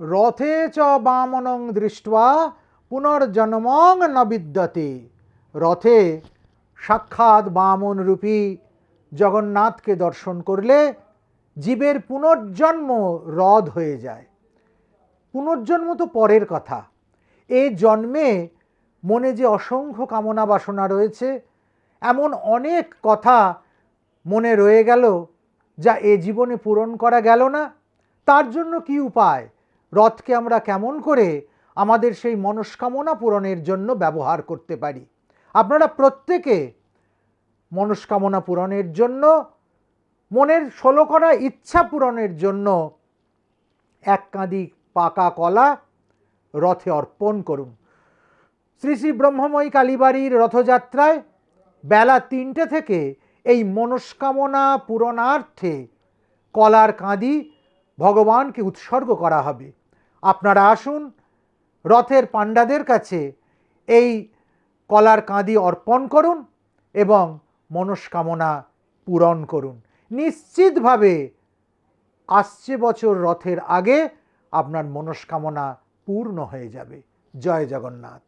রথে চ বামনং দৃष्ट्वा পুনর্জন্মং ন বিদ্যতে। রথে সাক্ষাৎ বামন রূপী জগন্নাথকে দর্শন করলে জীবের পুনর্জন্ম রদ হয়ে যায়। পুনর্জন্ম তো পরের কথা, এই জন্মে মনে যে অসংখ্য কামনা বাসনা রয়েছে, এমন অনেক কথা মনে রয়ে গেল যা এ জীবনে পূরণ করা গেল না। তার জন্য কি উপায়? রথকে আমরা কেমন করে আমাদের সেই মনস্কামনা পূরণের জন্য ব্যবহার করতে পারি? আপনারা প্রত্যেকে মনস্কামনা পূরণের জন্য, মনের 16 করা ইচ্ছা পূরণের জন্য এক কাঁদি পাকা কলা রথে অর্পণ করুন। শ্রী শ্রী ব্রহ্মময়ী কালীবাড়ির রথযাত্রায় বেলা 3টে থেকে এই মনস্কামনা পূরণার্থে কলার কাঁদি ভগবানকে উৎসর্গ করা হবে। আপনারা আসুন, রথের পাণ্ডাদের কাছে এই কলার কাঁদি অর্পণ করুন এবং মনস্কামনা পূরণ করুন। নিশ্চিতভাবে আসছে বছর রথের আগে আপনার মনস্কামনা পূর্ণ হয়ে যাবে। জয় জগন্নাথ।